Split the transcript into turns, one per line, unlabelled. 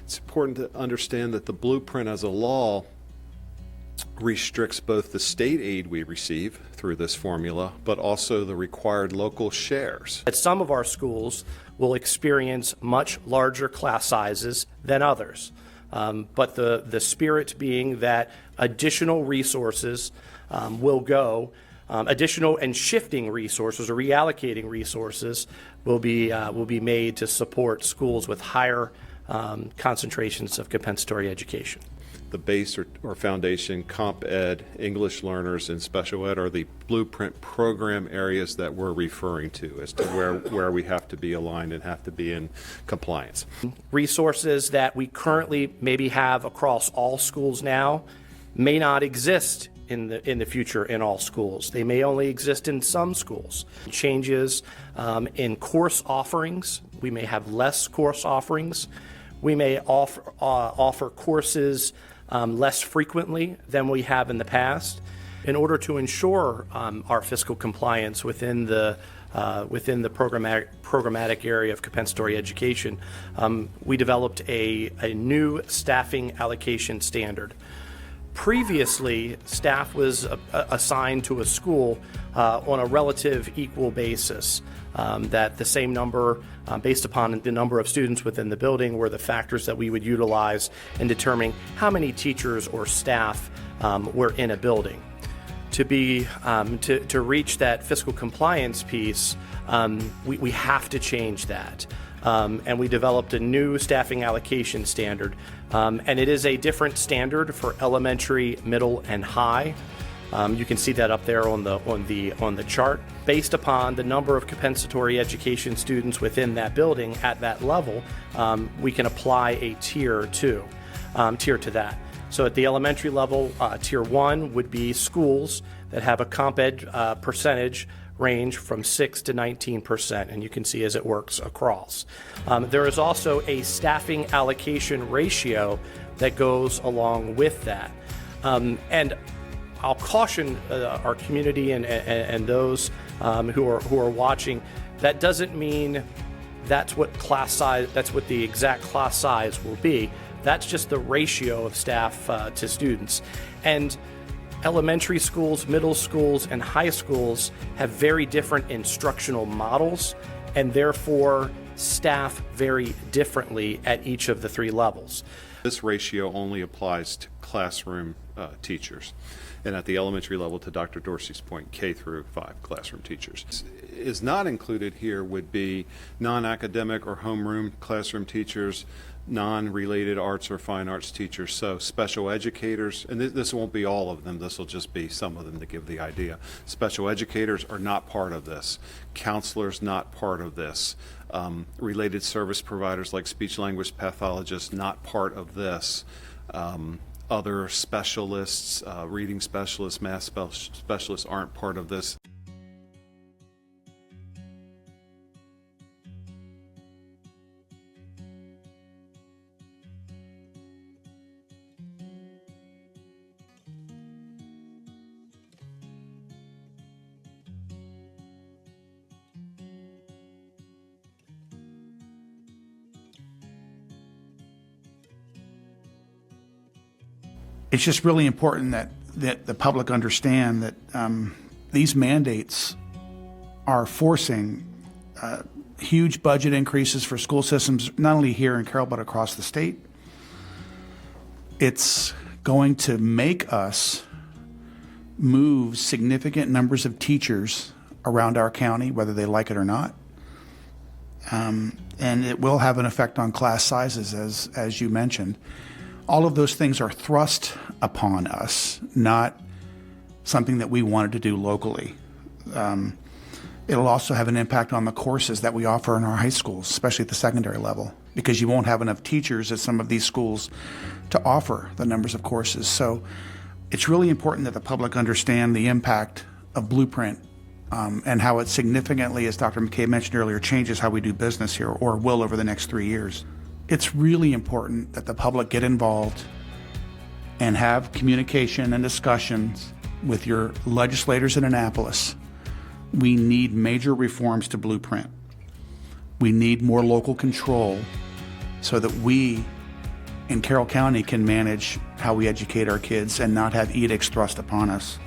It's important to understand that the blueprint as a law restricts both the state aid we receive through this formula, but also the required local shares.
At some of our schools will experience much larger class sizes than others. But the spirit being that additional resources will go, additional and shifting resources or reallocating resources will be made to support schools with higher concentrations of compensatory education.
The base or foundation, comp ed, English learners, and special ed are the blueprint program areas that we're referring to as to where we have to be aligned and have to be in compliance.
Resources that we currently maybe have across all schools now may not exist in the future in all schools. They may only exist in some schools. Changes in course offerings. We may have less course offerings. We may offer courses less frequently than we have in the past. In order to ensure our fiscal compliance within the programmatic area of compensatory education, we developed a new staffing allocation standard. Previously, staff was assigned to a school on a relative equal basis, that the same number, based upon the number of students within the building, were the factors that we would utilize in determining how many teachers or staff were in a building. To reach that fiscal compliance piece, we have to change that. And we developed a new staffing allocation standard, and it is a different standard for elementary, middle, and high. You can see that up there on the chart. Based upon the number of compensatory education students within that building at that level, we can apply a tier to that. So at the elementary level, tier 1 would be schools that have a comp ed percentage range from 6 to 19%, and you can see as it works across. There is also a staffing allocation ratio that goes along with that. And I'll caution our community and those who are watching, that doesn't mean that's what the exact class size will be. That's just the ratio of staff to students. And elementary schools, middle schools, and high schools have very different instructional models, and therefore staff vary differently at each of the 3 levels.
This ratio only applies to classroom teachers, and at the elementary level, to Dr. Dorsey's point, K through 5 classroom teachers. Is not included here would be non-academic or homeroom classroom teachers, non-related arts or fine arts teachers, so special educators, and this won't be all of them, this will just be some of them to give the idea. Special educators are not part of this. Counselors not part of this. Related service providers like speech language pathologists not part of this. Other specialists, reading specialists, math specialists aren't part of this.
It's just really important that the public understand that these mandates are forcing huge budget increases for school systems, not only here in Carroll, but across the state. It's going to make us move significant numbers of teachers around our county, whether they like it or not. And it will have an effect on class sizes, as you mentioned. All of those things are thrust upon us, not something that we wanted to do locally. It'll also have an impact on the courses that we offer in our high schools, especially at the secondary level, because you won't have enough teachers at some of these schools to offer the numbers of courses. So it's really important that the public understand the impact of Blueprint and how it significantly, as Dr. McKay mentioned earlier, changes how we do business here, or will over the next 3 years. It's really important that the public get involved and have communication and discussions with your legislators in Annapolis. We need major reforms to Blueprint. We need more local control so that we in Carroll County can manage how we educate our kids and not have edicts thrust upon us.